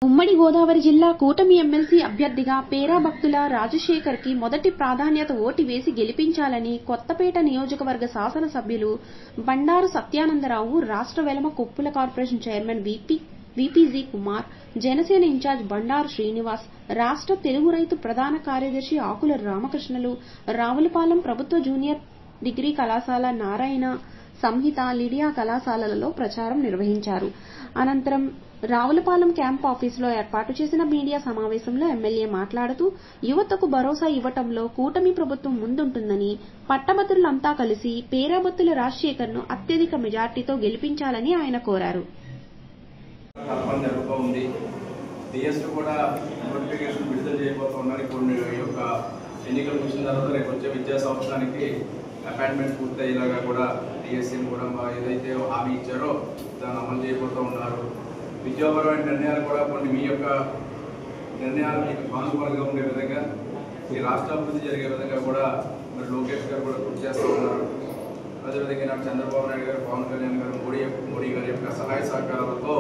ఉమ్మడి గోదావరి జిల్లా కూటమి ఎమ్మెల్సీ అభ్యర్థిగా పేరా భక్తుల రాజశేఖర్ కి మొదటి ప్రాధాన్యత ఓటు వేసి గెలిపించాలని కొత్తపేట నియోజకవర్గ శాసనసభ్యులు బండారు సత్యానందరావు, రాష్ట్ర Velama Koppula corporation chairman VPG Kumar, Janasena incharge Bandaru Srinivas, రాష్ట్ర తెలుగు రైతు ప్రధాన కార్యదర్శి ఆకుల రామకృష్ణలు, రావులపాలెం ప్రభుత్వ జూనియర్ డిగ్రీ కళాశాల నారాయణ సంహిత, లిడియా కళాశాలలలో ప్రచారం నిర్వహించారు. అనంతరం రావులపాలెం క్యాంప్ ఆఫీసులో ఏర్పాటు చేసిన మీడియా సమావేశంలో ఎమ్మెల్యే మాట్లాడుతూ యువతకు భరోసా ఇవ్వటంలో కూటమి ప్రభుత్వం ముందుంటుందని, పట్టభద్రులంతా కలిసి పేరాబత్తుల రాజశేఖర్ ను అత్యధిక మెజార్టీతో గెలిపించాలని ఆయన కోరారు. ఎన్నికలు వచ్చిన తర్వాత రేపు వచ్చే విద్యా సంవత్సరానికి అపాయింట్మెంట్ పూర్తయ్యేలాగా కూడా డిఎస్సీని కూడా ఏదైతే హామీ ఇచ్చారో దాన్ని అమలు చేయబోతూ ఉన్నారు. విద్యాపరమైన నిర్ణయాలు కూడా కొన్ని మీ యొక్క నిర్ణయాలు మీకు సానుకూలంగా ఉండే విధంగా, ఈ రాష్ట్ర అభివృద్ధి జరిగే విధంగా కూడా మరి లోకేష్ గారు కూడా కృషి చేస్తూ ఉన్నారు. అదేవిధంగా నాకు చంద్రబాబు నాయుడు గారు, పవన్ కళ్యాణ్ గారు, మోడీ గారి యొక్క సహాయ సహకారాలతో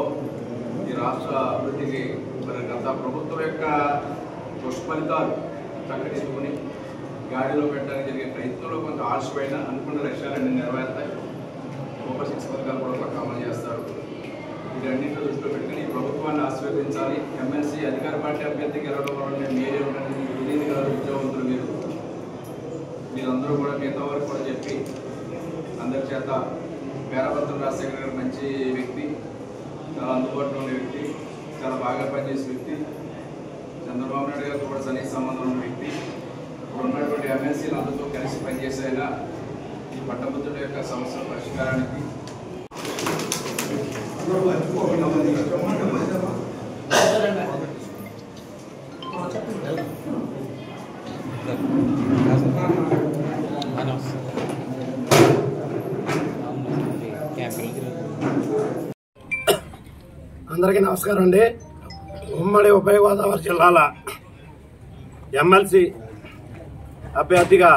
ఈ రాష్ట్ర అభివృద్ధికి మరి గత ప్రభుత్వం యొక్క దుష్ఫలితాలు ప్రకటించుకుని గాడిలో పెట్టడానికి జరిగే ప్రయత్నంలో కొంత ఆలస్యమైన అనుకున్న లక్ష్యాలన్నీ నెరవేరుతాయి. సూపర్ 6 పథకాలు కూడా పక్క అమలు చేస్తారు. వీటన్నింటిలో దృష్టిలో పెట్టుకుని ఈ ప్రభుత్వాన్ని ఆశీర్వదించాలి. ఎమ్మెల్సీ అధికార పార్టీ అభ్యర్థికి గెలవడం వల్ల మీరే ఉండండి, విలీని గారు ఉద్యోగవంతులు మీరందరూ కూడా మిగతా వరకు కూడా చెప్పి అందరి చేత పేరాబత్తుల రాజశేఖర్ గారు మంచి వ్యక్తి, చాలా అందుబాటులో ఉండే వ్యక్తి, చాలా బాగా పనిచేసే వ్యక్తి, చంద్రబాబు నాయుడు గారితో కూడా సన్నిహిత సంబంధం ఉన్న వ్యక్తి, ఉన్నటువంటి ఎమ్మెల్సీలు అందరితో కలిసి పనిచేసేలా ఈ పట్టభద్రుల యొక్క సమస్యల పరిష్కారానికి అందరికీ నమస్కారం అండి. ఉమ్మడి ఉభయ గోదావరి జిల్లాల ఎమ్మెల్సీ అభ్యర్థిగా,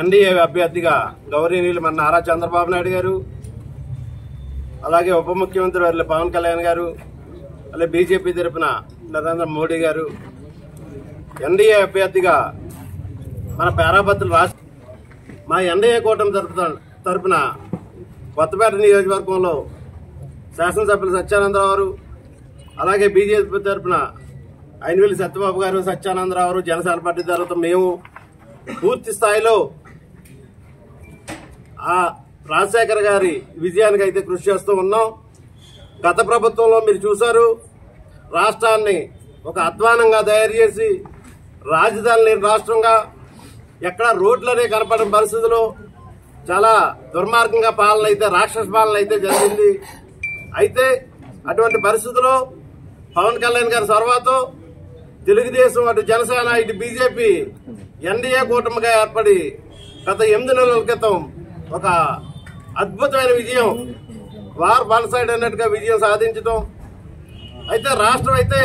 ఎన్డీఏ అభ్యర్థిగా గౌరవనీయులు మన నారా చంద్రబాబు నాయుడు గారు, అలాగే ఉప ముఖ్యమంత్రి వర్యులు పవన్ కళ్యాణ్ గారు, అలాగే బీజేపీ తరఫున నరేంద్ర మోడీ గారు, ఎన్డీఏ అభ్యర్థిగా మన పేరాబత్తుల మా ఎన్డీఏ కూటమి తరఫున కొత్తపేట నియోజకవర్గంలో శాసనసభ్యులు సత్యానందరావు, అలాగే బీజేపీ తరఫున అయినవెల్లి సత్యబాబు గారు, సత్యానందరావు, జనసేన పార్టీ తరఫున మేము పూర్తి స్థాయిలో ఆ రాజశేఖర్ గారి విజయానికి అయితే కృషి చేస్తూ ఉన్నాం. గత ప్రభుత్వంలో మీరు చూశారు, రాష్ట్రాన్ని ఒక అధ్వానంగా తయారు చేసి రాజధాని లేని రాష్ట్రంగా, ఎక్కడ రోడ్లనే కనపడిన పరిస్థితుల్లో చాలా దుర్మార్గంగా పాలన అయితే, రాక్షస పాలన అయితే జరిగింది. అయితే అటువంటి పరిస్థితుల్లో పవన్ కళ్యాణ్ గారి చొరవతో తెలుగుదేశం, అటు జనసేన, ఇటు బీజేపీ ఎన్డీఏ కూటమిగా ఏర్పడి గత 8 నెలల క్రితం ఒక అద్భుతమైన విజయం, వార్ వన్ సైడ్ అన్నట్టుగా విజయం సాధించడం. అయితే రాష్ట్రం అయితే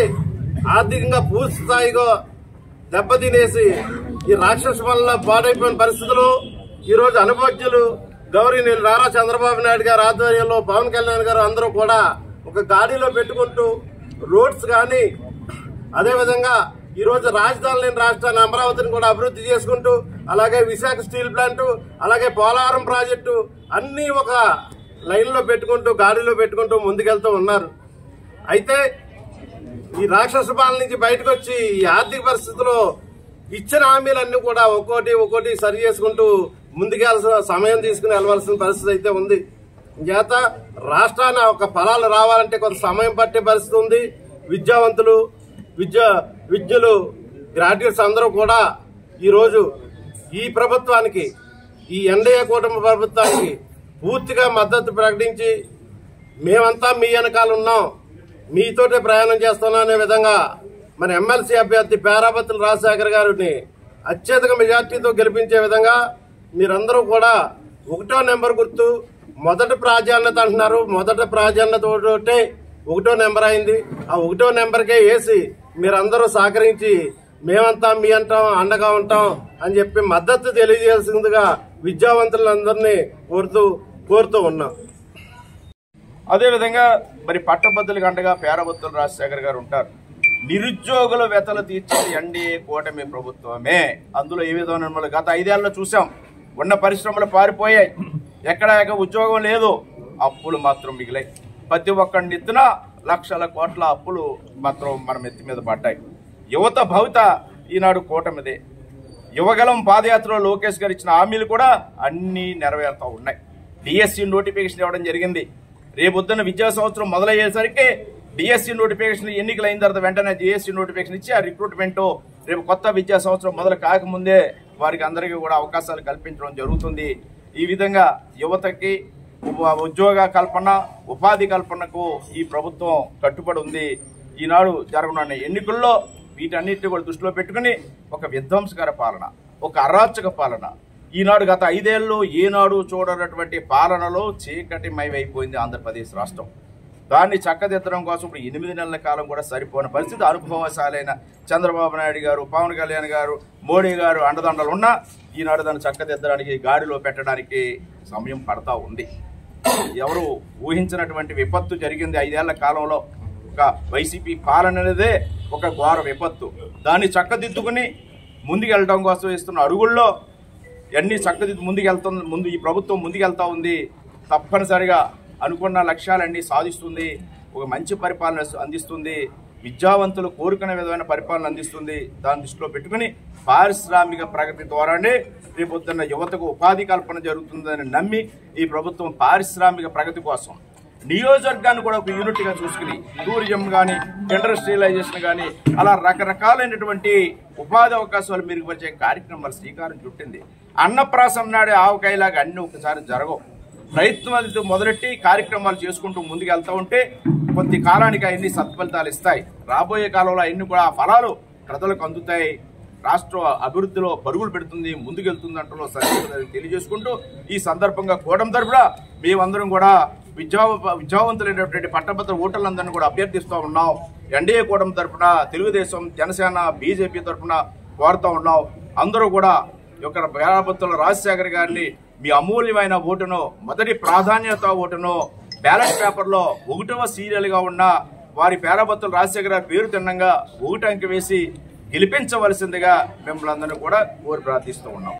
ఆర్థికంగా పూర్తి స్థాయిగా దెబ్బతినేసి ఈ రాక్షస వల్ల పాడైపోయిన పరిస్థితులు ఈరోజు అనుభవజ్ఞులు గౌరవనీయులు నారా చంద్రబాబు నాయుడు గారి ఆధ్వర్యంలో పవన్ కళ్యాణ్ గారు అందరూ కూడా ఒక గాడిలో పెట్టుకుంటూ రోడ్స్ కానీ, అదేవిధంగా ఈరోజు రాజధాని లేని రాష్ట్రాన్ని అమరావతిని కూడా అభివృద్ధి చేసుకుంటూ, అలాగే విశాఖ స్టీల్ ప్లాంట్, అలాగే పోలవరం ప్రాజెక్టు అన్ని ఒక లైన్ లో పెట్టుకుంటూ, గాడిలో పెట్టుకుంటూ ముందుకెళ్తూ ఉన్నారు. అయితే ఈ రాక్షస పాలన నుంచి బయటకు వచ్చి ఈ ఆర్థిక పరిస్థితుల్లో ఇచ్చిన హామీలన్నీ కూడా ఒక్కోటి సరి చేసుకుంటూ ముందుకెళ్లాల్సిన సమయం తీసుకుని వెళ్లవలసిన పరిస్థితి అయితే ఉంది. చేత రాష్ట్రాన్ని ఒక ఫలాలు రావాలంటే కొంత సమయం పట్టే పరిస్థితి ఉంది. విద్యావంతులు, విద్యులు, గ్రాడ్యుయేట్స్ అందరూ కూడా ఈరోజు ఈ ప్రభుత్వానికి, ఈ ఎన్డీఏ కూటమి ప్రభుత్వానికి పూర్తిగా మద్దతు ప్రకటించి మేమంతా మీ వెనకాల ఉన్నాం, మీతోటే ప్రయాణం చేస్తున్నాం అనే విధంగా మన ఎమ్మెల్సీ అభ్యర్థి పేరాబత్తుల రాజశేఖర్ గారిని అత్యధిక మెజార్టీతో గెలిపించే విధంగా మీరందరూ కూడా 1వ నెంబర్ గుర్తు మొదటి ప్రాధాన్యత అంటున్నారు. మొదటి ప్రాధాన్యత 1వ నెంబర్ అయింది. ఆ 1వ నెంబర్కే వేసి మీరందరూ సహకరించి మేమంతా మీ అంటాం, అండగా ఉంటాం అని చెప్పి మద్దతు తెలియజేయాల్సిందిగా విద్యావంతులందరినీ కోరుతూ ఉన్నాం. అదేవిధంగా మరి పట్టభద్రులకు అండగా పేరబత్తుల రాజశేఖర్ గారు ఉంటారు. నిరుద్యోగుల వెతలు తీర్చేది ఎన్డీఏ కూటమి ప్రభుత్వమే. అందులో ఏ విధమైన గత 5 ఏళ్లలో చూసాం, ఉన్న పరిశ్రమలు పారిపోయాయి, ఎక్కడ ఉద్యోగం లేదు, అప్పులు మాత్రం మిగిలాయి. ప్రతి ఒక్కరిని ఎత్తున లక్షల కోట్ల అప్పులు మాత్రం మన ఎత్తి మీద పడ్డాయి. యువత భవిత ఈనాడు కూటమిదే. యువగలం పాదయాత్రలో లోకేష్ గారు ఇచ్చిన హామీలు కూడా అన్నీ నెరవేరుతూ ఉన్నాయి. డిఎస్సి నోటిఫికేషన్ ఇవ్వడం జరిగింది. రేపొద్దున విద్యా సంవత్సరం మొదలయ్యేసరికి డిఎస్సి నోటిఫికేషన్ ఎన్నికలు అయిన తర్వాత వెంటనే డిఎస్సి నోటిఫికేషన్ ఇచ్చి ఆ రిక్రూట్మెంట్ రేపు కొత్త విద్యా సంవత్సరం మొదలు కాకముందే వారికి అందరికీ కూడా అవకాశాలు కల్పించడం జరుగుతుంది. ఈ విధంగా యువతకి ఉద్యోగ కల్పన, ఉపాధి కల్పనకు ఈ ప్రభుత్వం కట్టుబడి ఉంది. ఈనాడు జరగనున్న ఎన్నికల్లో వీటన్నిటిని కూడా దృష్టిలో పెట్టుకుని ఒక విధ్వంసకర పాలన, ఒక అరాచక పాలన, ఈనాడు గత 5 ఏళ్ళు ఏనాడు చూడనటువంటి పాలనలో చీకటిమయమైపోయింది ఆంధ్రప్రదేశ్ రాష్ట్రం. దాన్ని చక్కదిద్దడం కోసం ఇప్పుడు 8 నెలల కాలం కూడా సరిపోని పరిస్థితి. అనుభవశాలైన చంద్రబాబు నాయుడు గారు, పవన్ కళ్యాణ్ గారు, మోడీ గారు అండదండలు ఉన్నా ఈనాడు దాన్ని చక్కదిద్దడానికి, గాడిలో పెట్టడానికి సమయం పడతా ఉంది. ఎవరు ఊహించినటువంటి విపత్తు జరిగింది 5 ఏళ్ల కాలంలో. ఒక వైసీపీ పాలన అనేదే ఒక ఘోర విపత్తు. దాన్ని చక్కదిద్దుకుని ముందుకెళ్ళడం కోసం ఇస్తున్న అడుగుల్లో అన్ని చక్కదిద్దు ముందు ఈ ప్రభుత్వం ముందుకెళ్తా ఉంది. తప్పనిసరిగా అనుకున్న లక్ష్యాలన్నీ సాధిస్తుంది. ఒక మంచి పరిపాలన అందిస్తుంది. విద్యావంతులు కోరుకునే విధమైన పరిపాలన అందిస్తుంది. దాన్ని దృష్టిలో పెట్టుకుని పారిశ్రామిక ప్రగతి ద్వారానే రేపొద్దున్న యువతకు ఉపాధి కల్పన జరుగుతుందని నమ్మి ఈ ప్రభుత్వం పారిశ్రామిక ప్రగతి కోసం నియోజకవర్గాన్ని కూడా ఒక యూనిట్గా చూసుకుని టూరిజం కానీ, ఇండస్ట్రియలైజేషన్ కానీ అలా రకరకాలైనటువంటి ఉపాధి అవకాశాలు మెరుగుపరిచే కార్యక్రమాలు శ్రీకారం చుట్టింది. అన్నప్రాసం నాడే ఆవకాయలాగా అన్ని ఒకసారి జరగవు. ప్రయత్నం మొదలెట్టి కార్యక్రమాలు చేసుకుంటూ ముందుకెళ్తూ ఉంటే కొద్ది కాలానికి అవన్నీ సత్ఫలితాలు ఇస్తాయి. రాబోయే కాలంలో అవన్నీ కూడా ఆ ఫలాలు ప్రజలకు అందుతాయి. రాష్ట్ర అభివృద్ధిలో పరుగులు పెడుతుంది, ముందుకెళ్తుంది అంటూ తెలియజేసుకుంటూ ఈ సందర్భంగా కూటమి తరపున మేమందరం కూడా విద్యావంతులైనటువంటి పట్టభద్ర ఓటర్లందరినీ కూడా అభ్యర్థిస్తూ ఉన్నాం. ఎన్డీఏ కూటమి తరపున తెలుగుదేశం, జనసేన, బీజేపీ తరఫున కోరుతూ ఉన్నాం. అందరూ కూడా యొక్క పేరాబత్తుల రాజశేఖర్ గారిని మీ అమూల్యమైన ఓటును, మొదటి ప్రాధాన్యత ఓటును బ్యాలెట్ పేపర్లో 1వ సీరియల్గా ఉన్న వారి పేరాబత్తుల రాజశేఖర్ గారి పేరు తిన్నంగా 1 అంకె వేసి గెలిపించవలసిందిగా మిమ్మల్ని అందరినీ కూడా కోరి ప్రార్థిస్తూ ఉన్నాం.